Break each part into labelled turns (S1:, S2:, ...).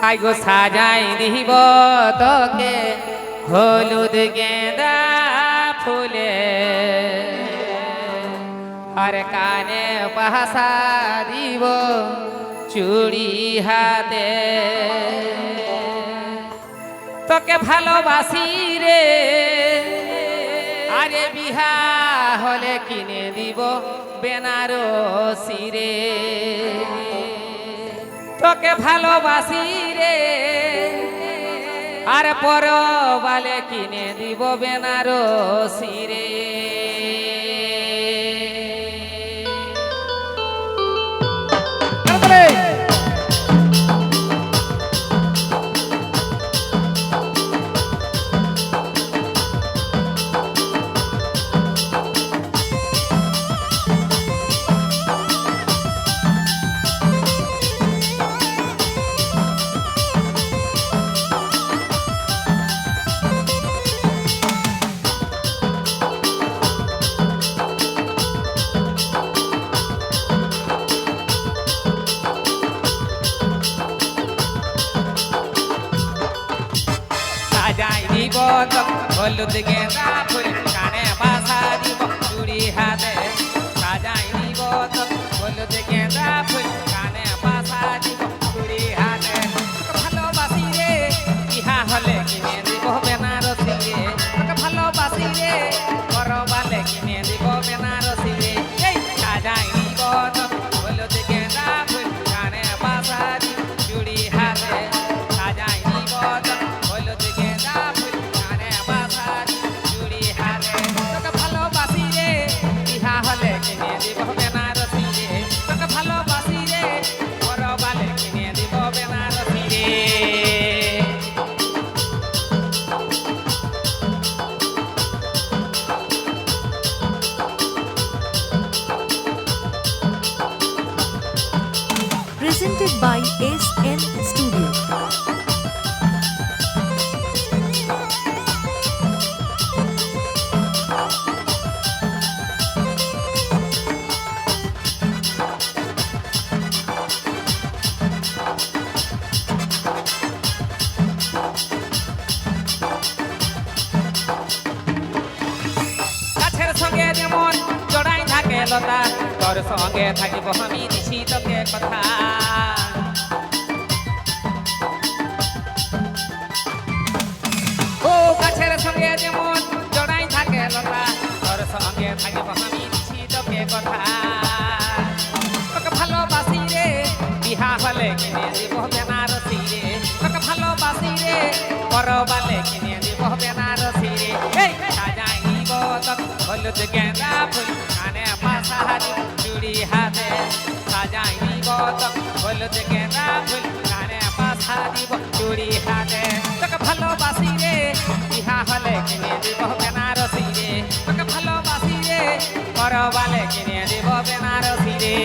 S1: I go সাজাই দিব তোকে হলুদ গেঁদা ফুলে আর কানে পাশা দিব চুড়ি হাতে তোকে ভালোবাসি রে আরে বিহা হলে কিনে দিব বেনারসি রে তোকে ভালোবাসি রে আর পরবালে কিনে দিব বেনারসি রে সাজাই দিব হলুদ গেঁদা ফুল কানে বাসা দিব চুড়ি হাতে সাজাই দিব হলুদ গেঁদা ফুল কানে বাসা দিব চুড়ি হাতে ভালোবাসি রে ইহা হলে কিনে দিব বেনারসি রে ভালোবাসি রে করবালে কিনে দিব বেনারসি রে এই সাজাই দিব হলুদ গেঁদা ফুল কানে বাসা দিব চুড়ি হাতে সাজাই দিব হলুদ গেঁদা ফুল কানে বাসা দিব চুড়ি হাতে তোকে ভালোবাসি রে ইহা হলে কিনে দিব বেনারসি রে তোকে ভালোবাসি রে করবালে কিনে দিব বেনারসি রে
S2: Presented by SN Studio.
S1: গাছের সঙ্গে যেমন জড়াই থাকে লতা তোর সঙ্গে থাকিব আমি দিছি তোকে কথা ও গাছের সঙ্গে যেমন জড়াই থাকে লতা তোর সঙ্গে থাকিব আমি দিছি তোকে কথা তোকে ভালোবাসি রে বিহা হলে কিনে দিব বেনারসি রে তোকে ভালোবাসি রে করবালে কিনে দিব বেনারসি রে এই সাজাই দিব হলুদ গেঁদা ফুল কানে বাসা দিব চুড়ি হাতে সাজাই দিব হলুদ গেঁদা ফুল কানে বাসা দিব চুড়ি হাতে তোকে ভালোবাসি রে ইহা হলে কিনে দিব বেনারসি রে তোকে ভালোবাসি রে করবালে কিনে দিব বেনারসি রে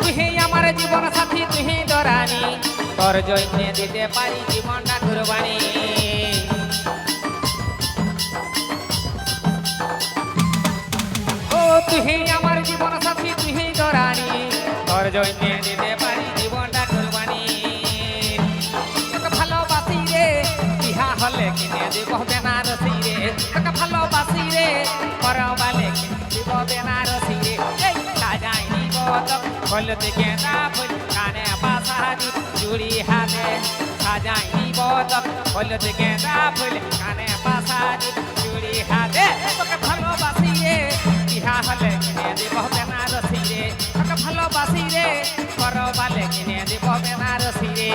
S1: তুই আমার জীবন সাথী তুই দরানি তোর জন্য দিতে পারি জীবনটা কুরবানি ও তুই আমার জীবন সাথী তুই দরানি তোর জন্য দিতে পারি জীবনটা কুরবানি তোকে ভালোবাসি রে ইহা হলে কিনে দিব বেনারসি রে তোকে ভালোবাসি রে করবালে কিনে দিব বেনারসি রে এই সাজাই দিব হলুদ গেঁদা ফুল কানে বাসা দিব চুড়ি হাতে সাজাই দিব হলুদ গেঁদা ফুল কানে বাসা দিব চুড়ি হাতে তোকে ভালোবাসি রে বিহা হলে কিনে দিব বেনারসি রে তোকে ভালোবাসি রে করবালে কিনে দিব বেনারসি রে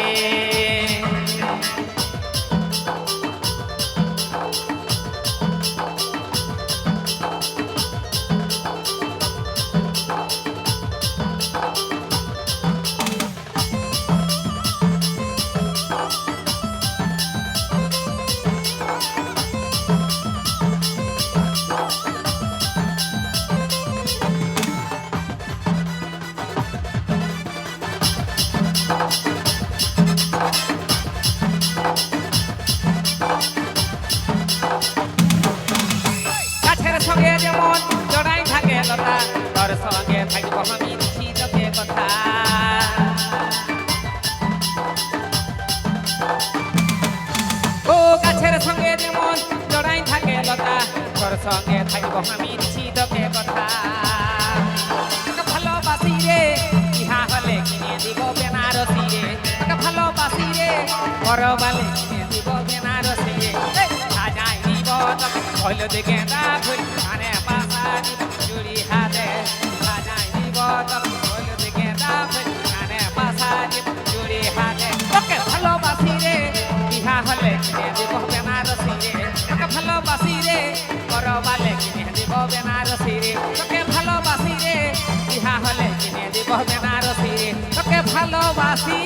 S1: সঙ্গে থাকবো আমি দিছি তোকে কথা তোকে ভালোবাসি রে বিহা হলে কিনে দিব বেনারসি রে তোকে ভালোবাসি রে বড়বালে কিনে দিব বেনারসি রে সাজাই দিব তোকে হলুদ গেঁদা ফুল কানে বাসা দিব চুড়ি হাতে সাজাই দিব তোকে হলুদ গেঁদা ফুল কানে বাসা দিব চুড়ি হাতে তোকে ভালোবাসি রে বিহা হলে কিনে দিব বেনারসি রে তোকে ভালোবাসি রে বড়বালে কিনে দিব বেনারসি রে তোকে ভালোবাসি রে বিহা হলে কিনে দিব বেনারসি রে তোকে ভালোবাসি